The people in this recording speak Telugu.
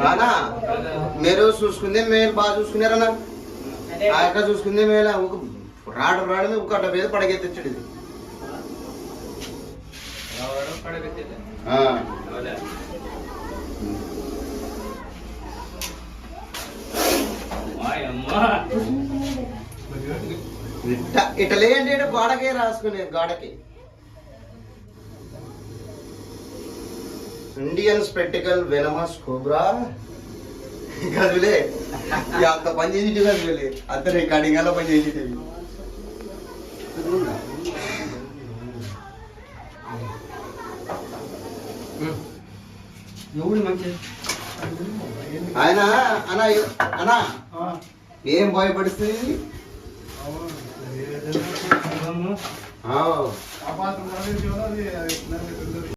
అన్నా మీరు చూసుకుందే మేలు బాగా చూసుకున్నారన్నా ఆ యొక్క చూసుకుందే మేలు రావడమే ఒక అట్ట మీద పడగెత్తిచ్చాడు ఇది ఇటలే అంటే గోడకే రాసుకునే గోడకి ఇండియన్ స్పెక్టికల్ వెనమస్ కోబ్రా కదులే అంత పని చేసి కదులే అంత రికార్డింగ్ అలా పని చేసి ఆయన అన్నా అన్నా ఏం భయపడుతుంది